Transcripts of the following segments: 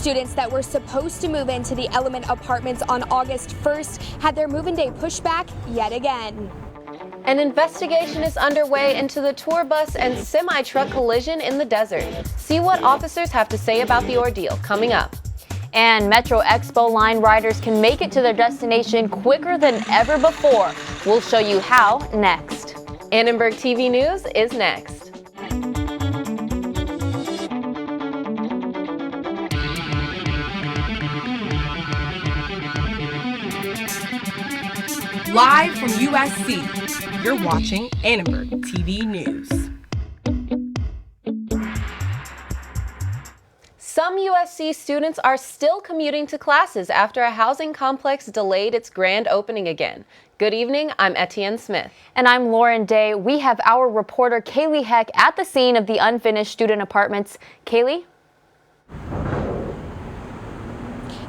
Students that were supposed to move into the Element Apartments on August 1st had their move-in day pushed back yet again. An investigation is underway into the tour bus and semi-truck collision in the desert. See what officers have to say about the ordeal coming up. And Metro Expo Line riders can make it to their destination quicker than ever before. We'll show you how next. Annenberg TV News is next. Live from USC, you're watching Annenberg TV News. Some USC students are still commuting to classes after a housing complex delayed its grand opening again. Good evening, I'm Etienne Smith. And I'm Lauren Day. We have our reporter Kaylee Heck at the scene of the unfinished student apartments. Kaylee?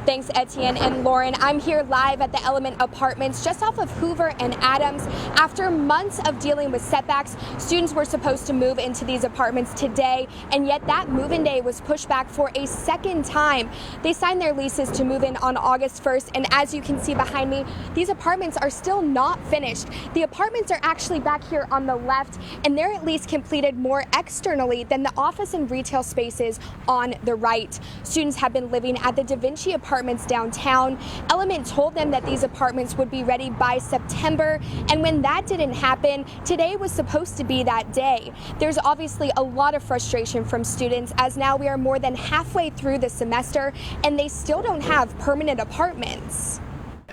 Thanks, Etienne and Lauren. I'm here live at the Element Apartments just off of Hoover and Adams. After months of dealing with setbacks, students were supposed to move into these apartments today, and yet that move-in day was pushed back for a second time. They signed their leases to move in on August 1st, and as you can see behind me, these apartments are still not finished. The apartments are actually back here on the left, and they're at least completed more externally than the office and retail spaces on the right. Students have been living at the Vinci Apartments downtown. Element told them that these apartments would be ready by September, and when that didn't happen, today was supposed to be that day. There's obviously a lot of frustration from students as now we are more than halfway through the semester and they still don't have permanent apartments.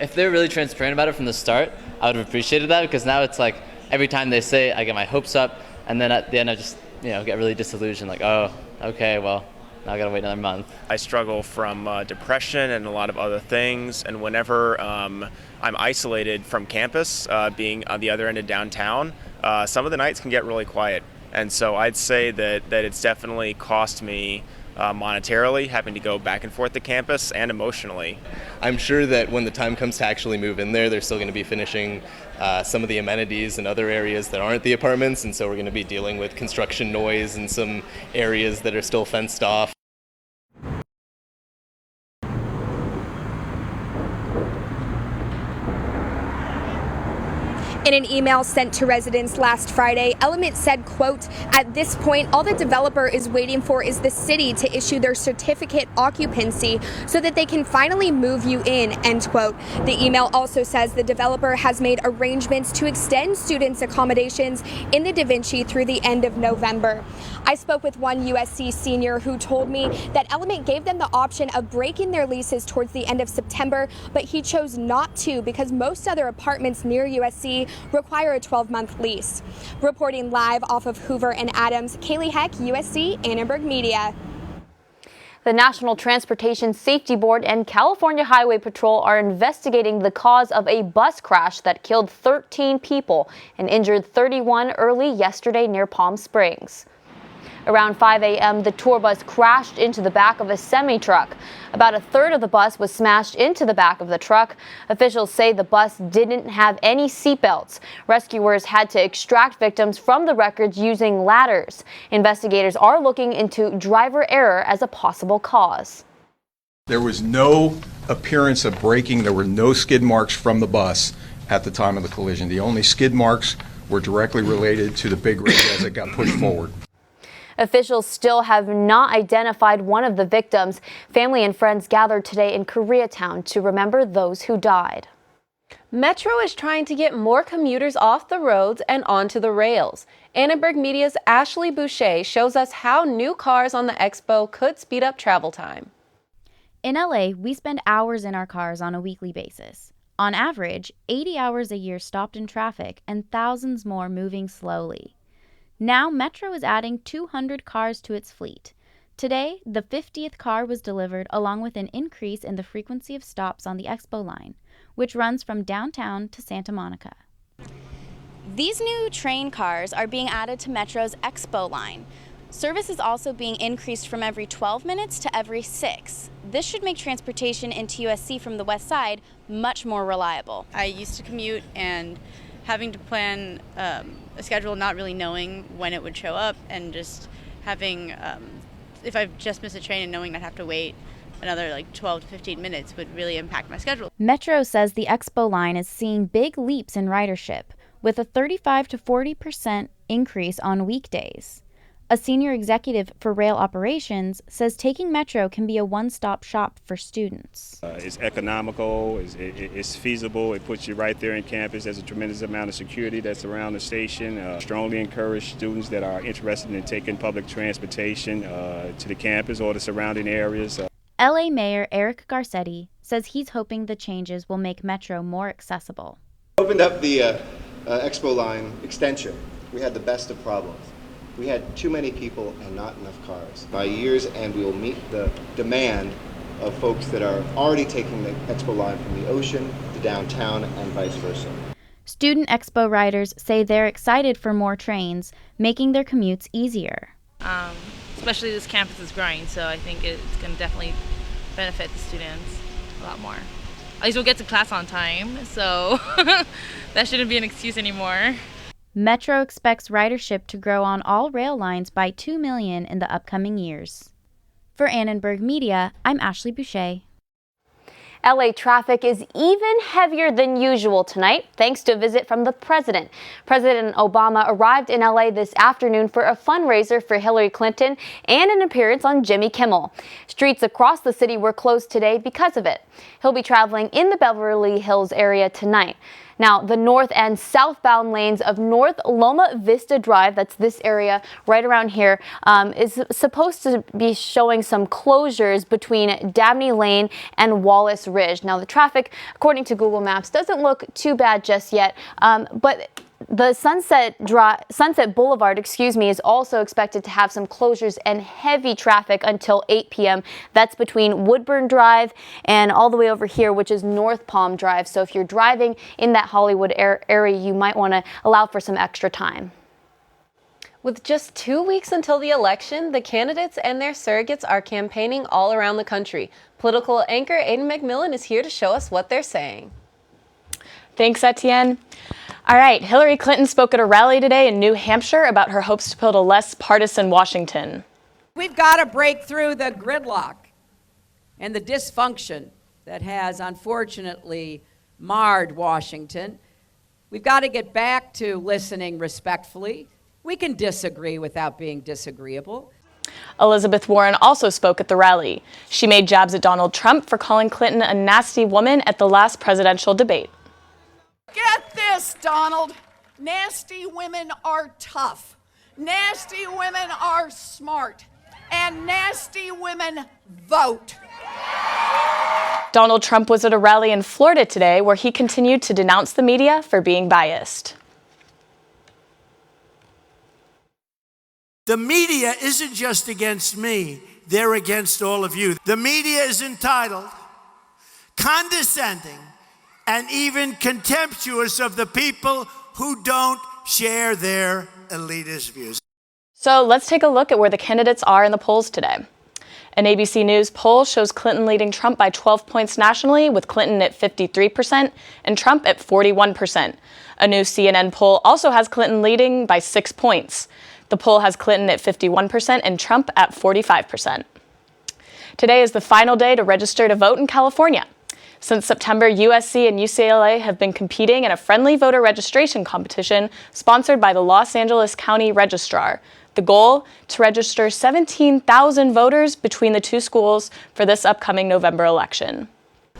If they're really transparent about it from the start, I would have appreciated that, because now it's like every time they say it, I get my hopes up, and then at the end I just get really disillusioned, like, oh, okay, well, now I gotta wait another month. I struggle from depression and a lot of other things, and whenever I'm isolated from campus, being on the other end of downtown, some of the nights can get really quiet. And so I'd say that it's definitely cost me monetarily, having to go back and forth to campus, and emotionally. I'm sure that when the time comes to actually move in there, they're still going to be finishing some of the amenities and other areas that aren't the apartments, and so we're going to be dealing with construction noise in some areas that are still fenced off. In an email sent to residents last Friday, Element said, quote, "At this point, all the developer is waiting for is the city to issue their certificate occupancy so that they can finally move you in," end quote. The email also says the developer has made arrangements to extend students' accommodations in the Da Vinci through the end of November. I spoke with one USC senior who told me that Element gave them the option of breaking their leases towards the end of September, but he chose not to because most other apartments near USC require a 12-month lease. Reporting live off of Hoover and Adams, Kaylee Heck, USC Annenberg Media. The National Transportation Safety Board and California Highway Patrol are investigating the cause of a bus crash that killed 13 people and injured 31 early yesterday near Palm Springs. Around 5 a.m., the tour bus crashed into the back of a semi-truck. About a third of the bus was smashed into the back of the truck. Officials say the bus didn't have any seatbelts. Rescuers had to extract victims from the wreckage using ladders. Investigators are looking into driver error as a possible cause. There was no appearance of braking. There were no skid marks from the bus at the time of the collision. The only skid marks were directly related to the big rig as it got pushed forward. Officials still have not identified one of the victims. Family and friends gathered today in Koreatown to remember those who died. Metro is trying to get more commuters off the roads and onto the rails. Annenberg Media's Ashley Boucher shows us how new cars on the Expo could speed up travel time. In LA, we spend hours in our cars on a weekly basis. On average, 80 hours a year stopped in traffic and thousands more moving slowly. Now, Metro is adding 200 cars to its fleet. Today, the 50th car was delivered along with an increase in the frequency of stops on the Expo Line, which runs from downtown to Santa Monica. These new train cars are being added to Metro's Expo Line. Service is also being increased from every 12 minutes to every 6. This should make transportation into USC from the west side much more reliable. I used to commute, and having to plan a schedule, not really knowing when it would show up, and just having, if I've just missed a train and knowing I'd have to wait another like 12 to 15 minutes would really impact my schedule. Metro says the Expo Line is seeing big leaps in ridership, with a 35 to 40% increase on weekdays. A senior executive for rail operations says taking Metro can be a one-stop shop for students. It's economical, it's feasible, it puts you right there in campus. There's a tremendous amount of security that's around the station. Strongly encourage students that are interested in taking public transportation to the campus or the surrounding areas. LA Mayor Eric Garcetti says he's hoping the changes will make Metro more accessible. Opened up the Expo Line extension. We had the best of problems. We had too many people and not enough cars. By year's end, we will meet the demand of folks that are already taking the Expo Line from the ocean to downtown and vice versa. Student Expo riders say they're excited for more trains, making their commutes easier. Especially this campus is growing, so I think it's going to definitely benefit the students a lot more. At least we'll get to class on time, so that shouldn't be an excuse anymore. Metro expects ridership to grow on all rail lines by 2 million in the upcoming years. For Annenberg Media, I'm Ashley Boucher. LA traffic is even heavier than usual tonight, thanks to a visit from the president. President Obama arrived in LA this afternoon for a fundraiser for Hillary Clinton and an appearance on Jimmy Kimmel. Streets across the city were closed today because of it. He'll be traveling in the Beverly Hills area tonight. Now, the north and southbound lanes of North Loma Vista Drive, that's this area right around here, is supposed to be showing some closures between Dabney Lane and Wallace Ridge. Now, the traffic, according to Google Maps, doesn't look too bad just yet, but the Sunset Boulevard, is also expected to have some closures and heavy traffic until 8 p.m. That's between Woodburn Drive and all the way over here, which is North Palm Drive. So if you're driving in that Hollywood area, you might want to allow for some extra time. With just 2 weeks until the election, the candidates and their surrogates are campaigning all around the country. Political anchor Hayden McMillan is here to show us what they're saying. Thanks, Etienne. All right, Hillary Clinton spoke at a rally today in New Hampshire about her hopes to build a less partisan Washington. We've got to break through the gridlock and the dysfunction that has unfortunately marred Washington. We've got to get back to listening respectfully. We can disagree without being disagreeable. Elizabeth Warren also spoke at the rally. She made jabs at Donald Trump for calling Clinton a nasty woman at the last presidential debate. Get this, Donald. Nasty women are tough. Nasty women are smart. And nasty women vote. Donald Trump was at a rally in Florida today where he continued to denounce the media for being biased. The media isn't just against me, they're against all of you. The media is entitled, condescending, and even contemptuous of the people who don't share their elitist views. So let's take a look at where the candidates are in the polls today. An ABC News poll shows Clinton leading Trump by 12 points nationally, with Clinton at 53% and Trump at 41%. A new CNN poll also has Clinton leading by 6 points. The poll has Clinton at 51% and Trump at 45%. Today is the final day to register to vote in California. Since September, USC and UCLA have been competing in a friendly voter registration competition sponsored by the Los Angeles County Registrar. The goal? To register 17,000 voters between the two schools for this upcoming November election.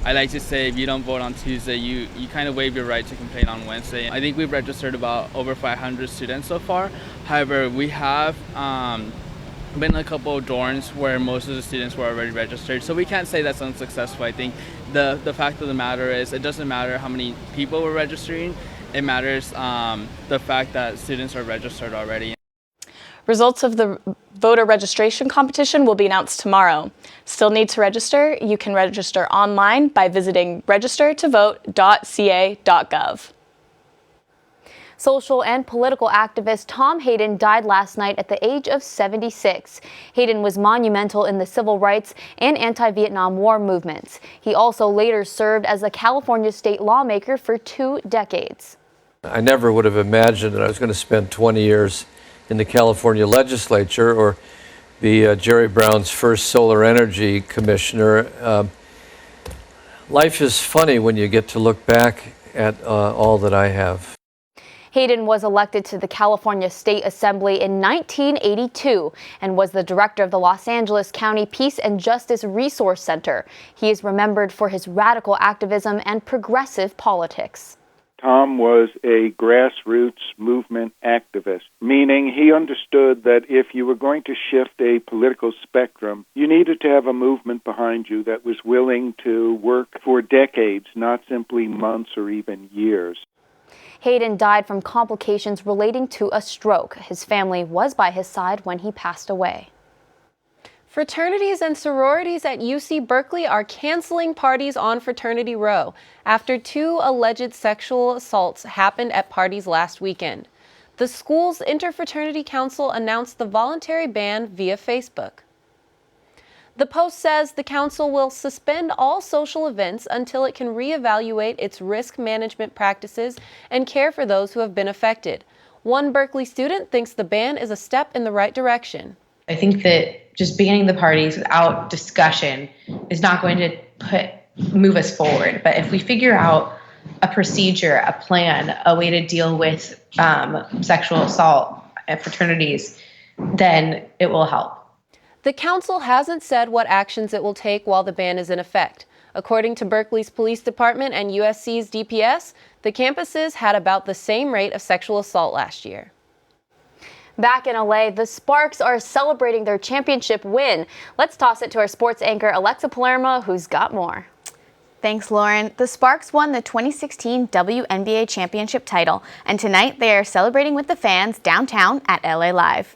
I like to say if you don't vote on Tuesday, you kind of waive your right to complain on Wednesday. I think we've registered about over 500 students so far. However, we have been in a couple of dorms where most of the students were already registered, so we can't say that's unsuccessful. I think the fact of the matter is it doesn't matter how many people we're registering, it matters the fact that students are registered already. Results of the voter registration competition will be announced tomorrow. Still need to register? You can register online by visiting registertovote.ca.gov. Social and political activist Tom Hayden died last night at the age of 76. Hayden was monumental in the civil rights and anti-Vietnam War movements. He also later served as a California state lawmaker for 2 decades. I never would have imagined that I was going to spend 20 years in the California legislature or be Jerry Brown's first solar energy commissioner. Life is funny when you get to look back at all that I have. Hayden was elected to the California State Assembly in 1982 and was the director of the Los Angeles County Peace and Justice Resource Center. He is remembered for his radical activism and progressive politics. Tom was a grassroots movement activist, meaning he understood that if you were going to shift a political spectrum, you needed to have a movement behind you that was willing to work for decades, not simply months or even years. Hayden died from complications relating to a stroke. His family was by his side when he passed away. Fraternities and sororities at UC Berkeley are canceling parties on Fraternity Row after 2 alleged sexual assaults happened at parties last weekend. The school's Interfraternity Council announced the voluntary ban via Facebook. The Post says the council will suspend all social events until it can reevaluate its risk management practices and care for those who have been affected. One Berkeley student thinks the ban is a step in the right direction. I think that just banning the parties without discussion is not going to move us forward. But if we figure out a procedure, a plan, a way to deal with sexual assault at fraternities, then it will help. The council hasn't said what actions it will take while the ban is in effect. According to Berkeley's police department and USC's DPS, the campuses had about the same rate of sexual assault last year. Back in LA, the Sparks are celebrating their championship win. Let's toss it to our sports anchor, Alexa Palermo, who's got more. Thanks, Lauren. The Sparks won the 2016 WNBA championship title, and tonight they are celebrating with the fans downtown at LA Live.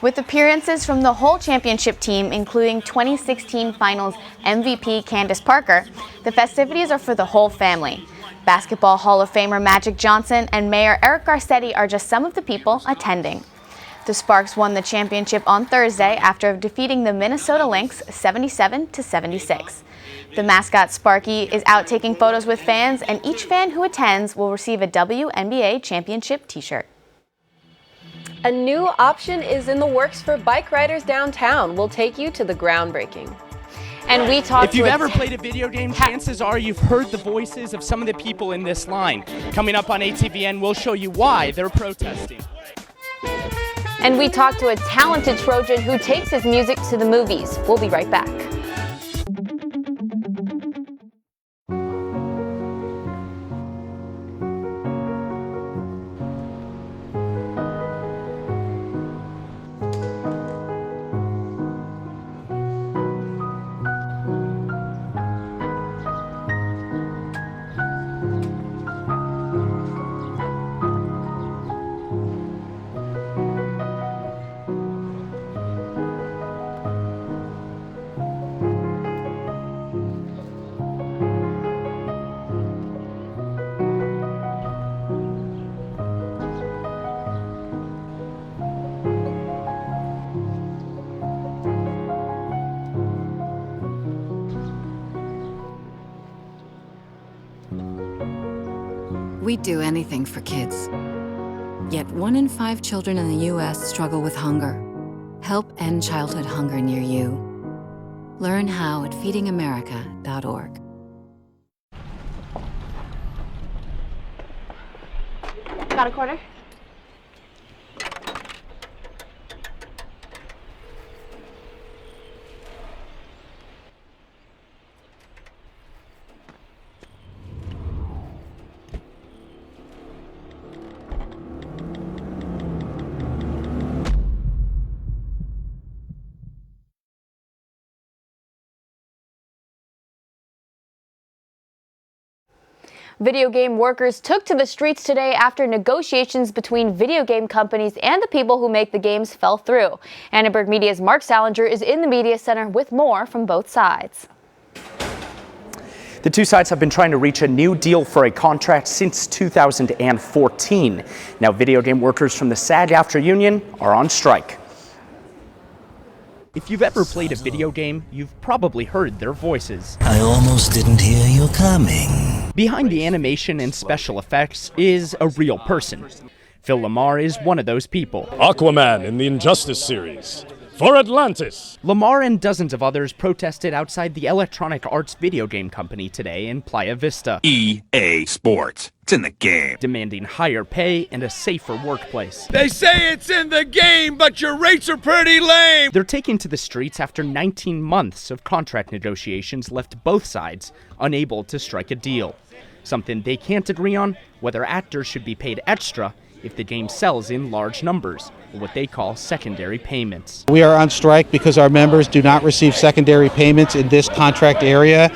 With appearances from the whole championship team, including 2016 Finals MVP Candace Parker, the festivities are for the whole family. Basketball Hall of Famer Magic Johnson and Mayor Eric Garcetti are just some of the people attending. The Sparks won the championship on Thursday after defeating the Minnesota Lynx 77-76. The mascot Sparky is out taking photos with fans, and each fan who attends will receive a WNBA championship t-shirt. A new option is in the works for bike riders downtown. We'll take you to the groundbreaking. And we talked If you've ever played a video game, chances are you've heard the voices of some of the people in this line. Coming up on ATVN, we'll show you why they're protesting. And we talked to a talented Trojan who takes his music to the movies. We'll be right back. We'd do anything for kids. Yet 1 in 5 children in the U.S. struggle with hunger. Help end childhood hunger near you. Learn how at feedingamerica.org. Got a quarter? Video game workers took to the streets today after negotiations between video game companies and the people who make the games fell through. Annenberg Media's Mark Salinger is in the media center with more from both sides. The two sides have been trying to reach a new deal for a contract since 2014. Now, video game workers from the SAG-AFTRA union are on strike. If you've ever played a video game, you've probably heard their voices. I almost didn't hear you coming. Behind the animation and special effects is a real person. Phil Lamar is one of those people. Aquaman in the Injustice series. for Atlantis. Lamar and dozens of others protested outside the Electronic Arts video game company today in Playa Vista. EA Sports. It's in the game. Demanding higher pay and a safer workplace. They say it's in the game, but your rates are pretty lame. They're taking to the streets after 19 months of contract negotiations left both sides unable to strike a deal. Something they can't agree on, whether actors should be paid extra if the game sells in large numbers, or what they call secondary payments. We are on strike because our members do not receive secondary payments in this contract area,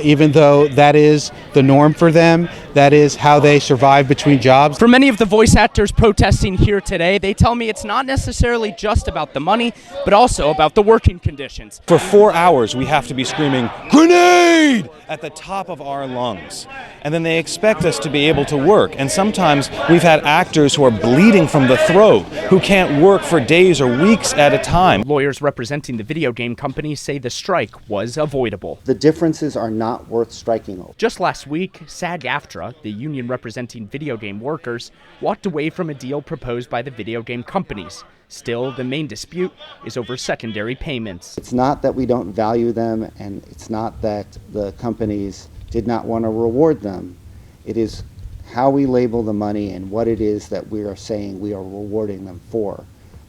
even though that is the norm for them. That is how they survive between jobs. For many of the voice actors protesting here today, they tell me it's not necessarily just about the money, but also about the working conditions. For 4 hours, we have to be screaming, "Grenade!" at the top of our lungs. And then they expect us to be able to work. And sometimes we've had actors who are bleeding from the throat, who can't work for days or weeks at a time. Lawyers representing the video game companies say the strike was avoidable. The differences are not worth striking over. Just last week, SAG-AFTRA, the union representing video game workers, walked away from a deal proposed by the video game companies. Still, the main dispute is over secondary payments. It's not that we don't value them, and it's not that the companies did not want to reward them. It is how we label the money and what it is that we are saying we are rewarding them for.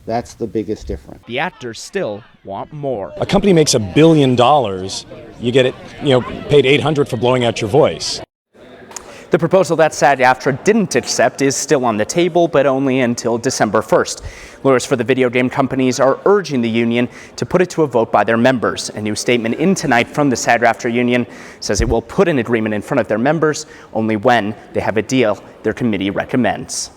That's the biggest difference. The actors still want more. A company makes $1 billion, you get it, paid $800 for blowing out your voice. The proposal that SAG-AFTRA didn't accept is still on the table, but only until December 1st. Lawyers for the video game companies are urging the union to put it to a vote by their members. A new statement in tonight from the SAG-AFTRA union says it will put an agreement in front of their members only when they have a deal their committee recommends.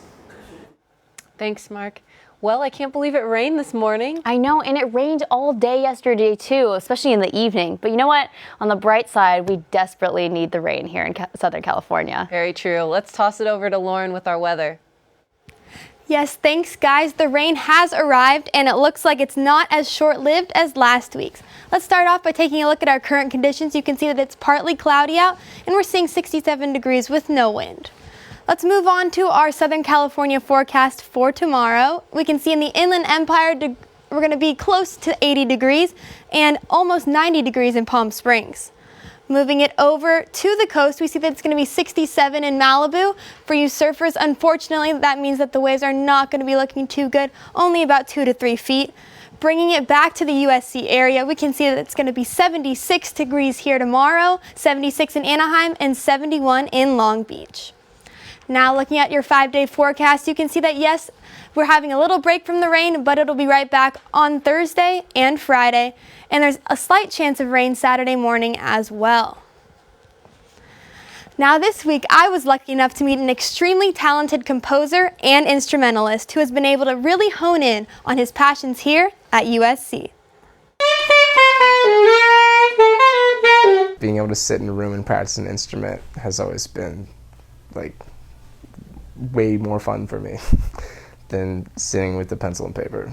Thanks, Mark. Well, I can't believe it rained this morning. I know, and it rained all day yesterday too, especially in the evening. But you know what? On the bright side, we desperately need the rain here in Southern California. Very true. Let's toss it over to Lauren with our weather. Yes, thanks guys. The rain has arrived and it looks like it's not as short-lived as last week's. Let's start off by taking a look at our current conditions. You can see that it's partly cloudy out and we're seeing 67 degrees with no wind. Let's move on to our Southern California forecast for tomorrow. We can see in the Inland Empire, we're going to be close to 80 degrees and almost 90 degrees in Palm Springs. Moving it over to the coast, we see that it's going to be 67 in Malibu. For you surfers, unfortunately, that means that the waves are not going to be looking too good, only about 2 to 3 feet. Bringing it back to the USC area, we can see that it's going to be 76 degrees here tomorrow, 76 in Anaheim, and 71 in Long Beach. Now looking at your 5-day forecast, you can see that yes, we're having a little break from the rain, but it'll be right back on Thursday and Friday. And there's a slight chance of rain Saturday morning as well. Now this week, I was lucky enough to meet an extremely talented composer and instrumentalist who has been able to really hone in on his passions here at USC. Being able to sit in a room and practice an instrument has always been way more fun for me than sitting with the pencil and paper.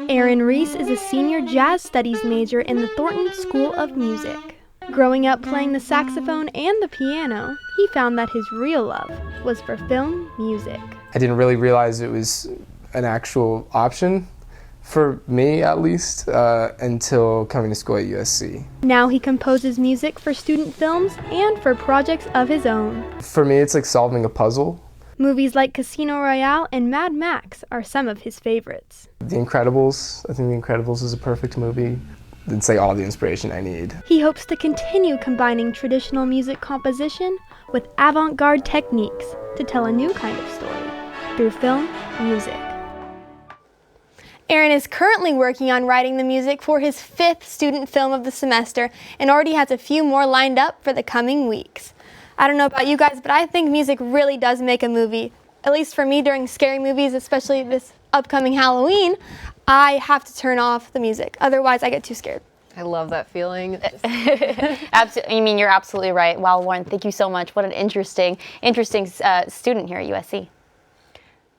Aaron Reese is a senior jazz studies major in the Thornton School of Music. Growing up playing the saxophone and the piano, he found that his real love was for film music. I didn't really realize it was an actual option, for me at least, until coming to school at USC. Now he composes music for student films and for projects of his own. For me, it's like solving a puzzle. Movies like Casino Royale and Mad Max are some of his favorites. The Incredibles, I think The Incredibles is a perfect movie. It's like all the inspiration I need. He hopes to continue combining traditional music composition with avant-garde techniques to tell a new kind of story through film music. Aaron is currently working on writing the music for his 5th student film of the semester and already has a few more lined up for the coming weeks. I don't know about you guys, but I think music really does make a movie. At least for me, during scary movies, especially this upcoming Halloween, I have to turn off the music. Otherwise, I get too scared. I love that feeling. Absolutely. I mean, you're absolutely right. Wow, Lauren, thank you so much. What an interesting student here at USC.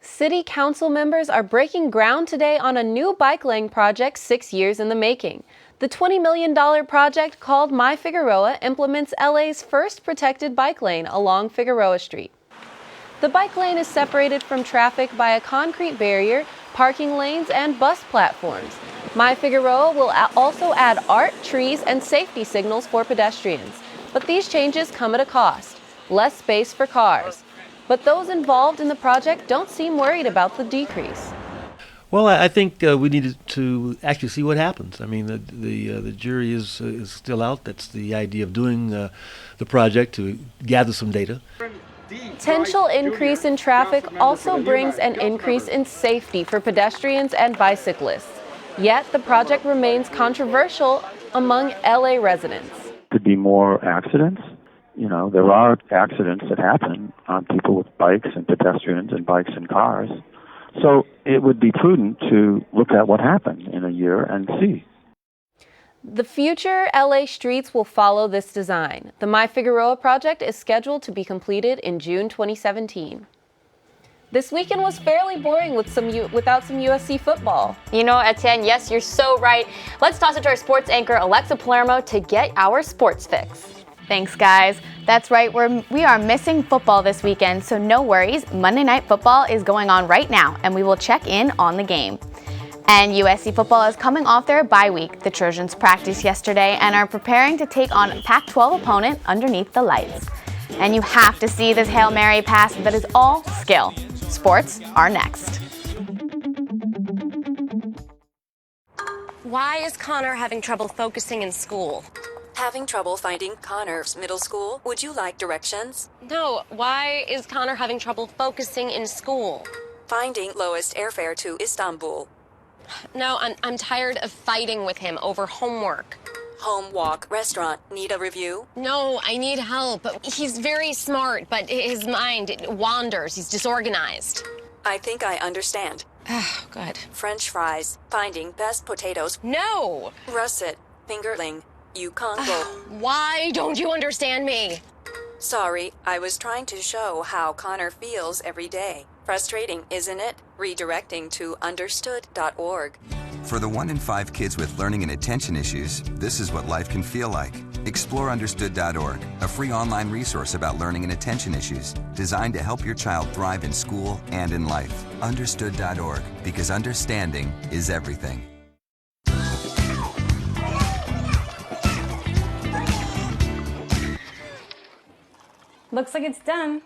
City Council members are breaking ground today on a new bike lane project 6 years in the making. The $20 million project called My Figueroa implements LA's first protected bike lane along Figueroa Street. The bike lane is separated from traffic by a concrete barrier parking lanes, and bus platforms. My Figueroa will also add art, trees, and safety signals for pedestrians. But these changes come at a cost: less space for cars. But those involved in the project don't seem worried about the decrease. Well, I think we need to actually see what happens. I mean, the jury is still out. That's the idea of doing the project, to gather some data. Potential increase in traffic also brings an increase in safety for pedestrians and bicyclists. Yet the project remains controversial among LA residents. Could be more accidents. You know, there are accidents that happen on people with bikes and pedestrians and bikes and cars. So it would be prudent to look at what happened in a year and see. The future LA streets will follow this design. The My Figueroa project is scheduled to be completed in June 2017. This weekend was fairly boring without some USC football. You know, Etienne, yes, you're so right. Let's toss it to our sports anchor, Alexa Palermo, to get our sports fix. Thanks, guys. That's right, we are missing football this weekend, so no worries. Monday Night Football is going on right now, and we will check in on the game. And USC football is coming off their bye week. The Trojans practiced yesterday and are preparing to take on Pac-12 opponent underneath the lights. And you have to see this Hail Mary pass that is all skill. Sports are next. Why is Connor having trouble focusing in school? Having trouble finding Connor's middle school? Would you like directions? No, why is Connor having trouble focusing in school? Finding lowest airfare to Istanbul. No, I'm tired of fighting with him over homework. Home, walk, restaurant. Need a review? No, I need help. He's very smart, but his mind wanders. He's disorganized. I think I understand. Oh, good. French fries. Finding best potatoes. No! Russet. Fingerling. Congo. Why don't you understand me? Sorry, I was trying to show how Connor feels every day. Frustrating, isn't it? Redirecting to understood.org. For the 1 in 5 kids with learning and attention issues, this is what life can feel like. Explore understood.org, a free online resource about learning and attention issues, designed to help your child thrive in school and in life. Understood.org, because understanding is everything. Looks like it's done.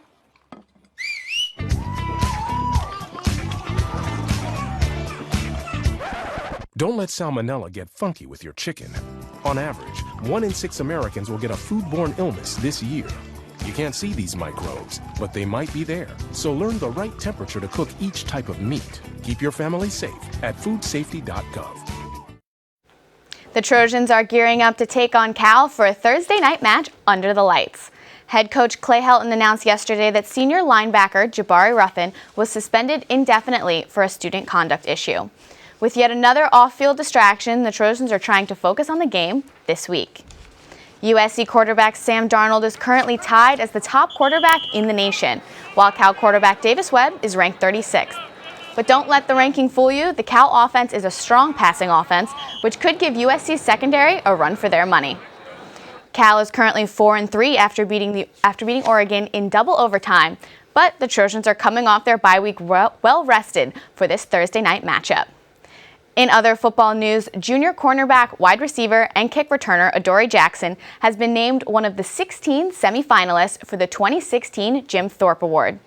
Don't let salmonella get funky with your chicken. On average, 1 in 6 Americans will get a foodborne illness this year. You can't see these microbes, but they might be there. So learn the right temperature to cook each type of meat. Keep your family safe at foodsafety.gov. The Trojans are gearing up to take on Cal for a Thursday night match under the lights. Head coach Clay Helton announced yesterday that senior linebacker Jabari Ruffin was suspended indefinitely for a student conduct issue. With yet another off-field distraction, the Trojans are trying to focus on the game this week. USC quarterback Sam Darnold is currently tied as the top quarterback in the nation, while Cal quarterback Davis Webb is ranked 36th. But don't let the ranking fool you. The Cal offense is a strong passing offense, which could give USC's secondary a run for their money. Cal is currently 4-3 after beating Oregon in double overtime, but the Trojans are coming off their bye week well rested for this Thursday night matchup. In other football news, junior cornerback, wide receiver, and kick returner Adoree Jackson has been named one of the 16 semifinalists for the 2016 Jim Thorpe Award.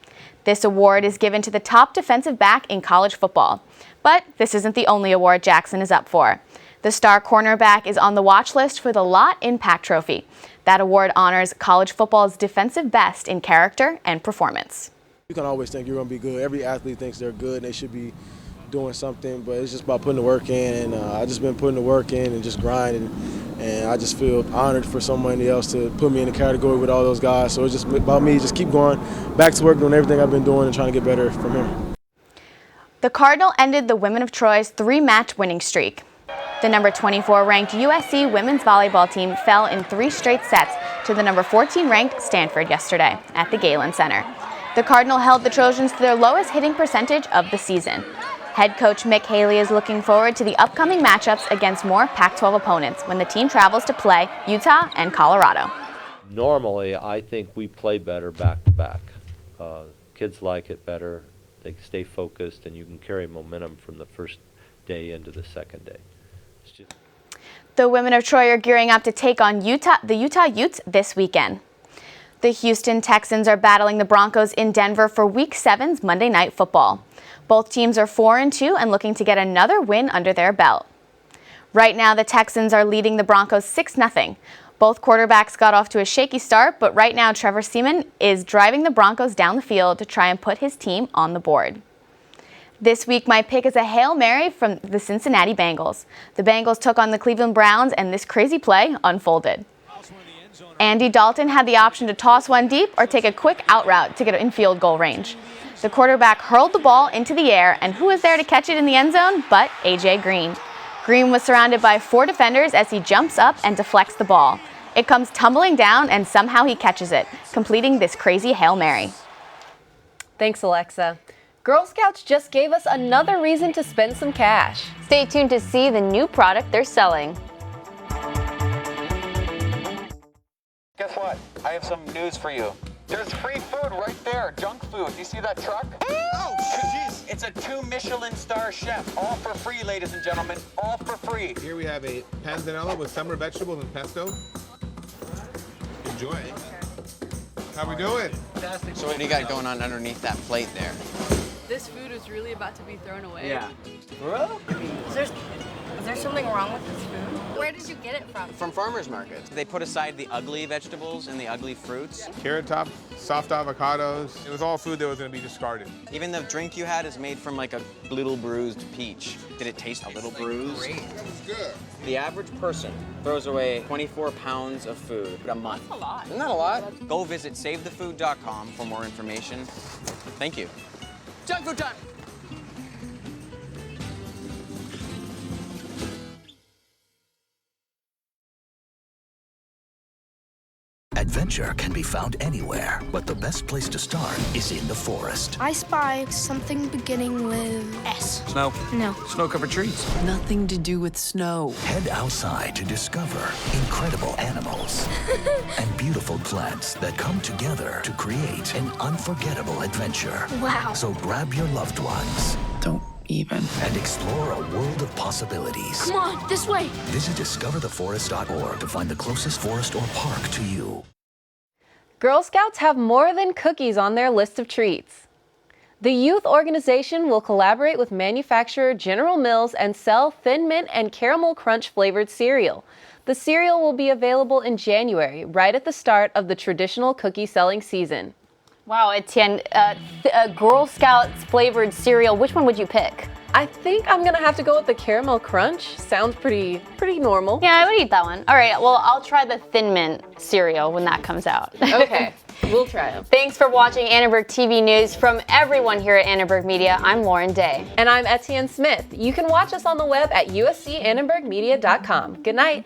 This award is given to the top defensive back in college football. But this isn't the only award Jackson is up for. The star cornerback is on the watch list for the Lott Impact Trophy. That award honors college football's defensive best in character and performance. You can always think you're going to be good. Every athlete thinks they're good and they should be doing something, but it's just about putting the work in. And I've just been putting the work in and just grinding. And I just feel honored for somebody else to put me in the category with all those guys. So it's just about me just keep going back to work, doing everything I've been doing and trying to get better from here. The Cardinal ended the Women of Troy's 3-match winning streak. The number 24 ranked USC women's volleyball team fell in 3 straight sets to the number 14 ranked Stanford yesterday at the Galen Center. The Cardinal held the Trojans to their lowest hitting percentage of the season. Head coach Mick Haley is looking forward to the upcoming matchups against more Pac-12 opponents when the team travels to play Utah and Colorado. Normally, I think we play better back-to-back. Kids like it better. they stay focused, and you can carry momentum from the first day into the second day. It's just The women of Troy are gearing up to take on the Utah Utes this weekend. The Houston Texans are battling the Broncos in Denver for Week 7's Monday Night Football. Both teams are 4-2 and looking to get another win under their belt. Right now, the Texans are leading the Broncos 6-0. Both quarterbacks got off to a shaky start, but right now Trevor Seaman is driving the Broncos down the field to try and put his team on the board. This week, my pick is a Hail Mary from the Cincinnati Bengals. The Bengals took on the Cleveland Browns, and this crazy play unfolded. Andy Dalton had the option to toss one deep or take a quick out route to get in field goal range. The quarterback hurled the ball into the air, and who was there to catch it in the end zone but A.J. Green. Green was surrounded by 4 defenders as he jumps up and deflects the ball. It comes tumbling down, and somehow he catches it, completing this crazy Hail Mary. Thanks, Alexa. Girl Scouts just gave us another reason to spend some cash. Stay tuned to see the new product they're selling. Guess what? I have some news for you. There's free food right there, junk food. You see that truck? Oh, jeez. It's a 2 Michelin star chef. All for free, ladies and gentlemen. All for free. Here we have a panzanella with summer vegetables and pesto. Enjoy. How we doing? Fantastic. So what do you got going on underneath that plate there? This food is really about to be thrown away. Yeah. Bro? Is there something wrong with this food? Where did you get it from? From farmers markets. They put aside the ugly vegetables and the ugly fruits. Carrot top, soft avocados. It was all food that was going to be discarded. Even the drink you had is made from like a little bruised peach. Did it taste a little bruised? Great. It's good. The average person throws away 24 pounds of food a month. That's a lot. Isn't that a lot? Go visit savethefood.com for more information. Thank you. Junk food time! Adventure can be found anywhere, but the best place to start is in the forest. I spy something beginning with S. Snow? No. Snow-covered trees. Nothing to do with snow. Head outside to discover incredible animals and beautiful plants that come together to create an unforgettable adventure. Wow. So grab your loved ones. Don't even. And explore a world of possibilities. Come on, this way. Visit discovertheforest.org to find the closest forest or park to you. Girl Scouts have more than cookies on their list of treats. The youth organization will collaborate with manufacturer General Mills and sell Thin Mint and Caramel Crunch flavored cereal. The cereal will be available in January, right at the start of the traditional cookie selling season. Wow, Etienne, Girl Scouts flavored cereal, which one would you pick? I think I'm gonna have to go with the Caramel Crunch. Sounds pretty normal. Yeah, I would eat that one. All right, well, I'll try the Thin Mint cereal when that comes out. Okay, we'll try them. Thanks for watching Annenberg TV News. From everyone here at Annenberg Media, I'm Lauren Day. And I'm Etienne Smith. You can watch us on the web at uscannenbergmedia.com. Good night.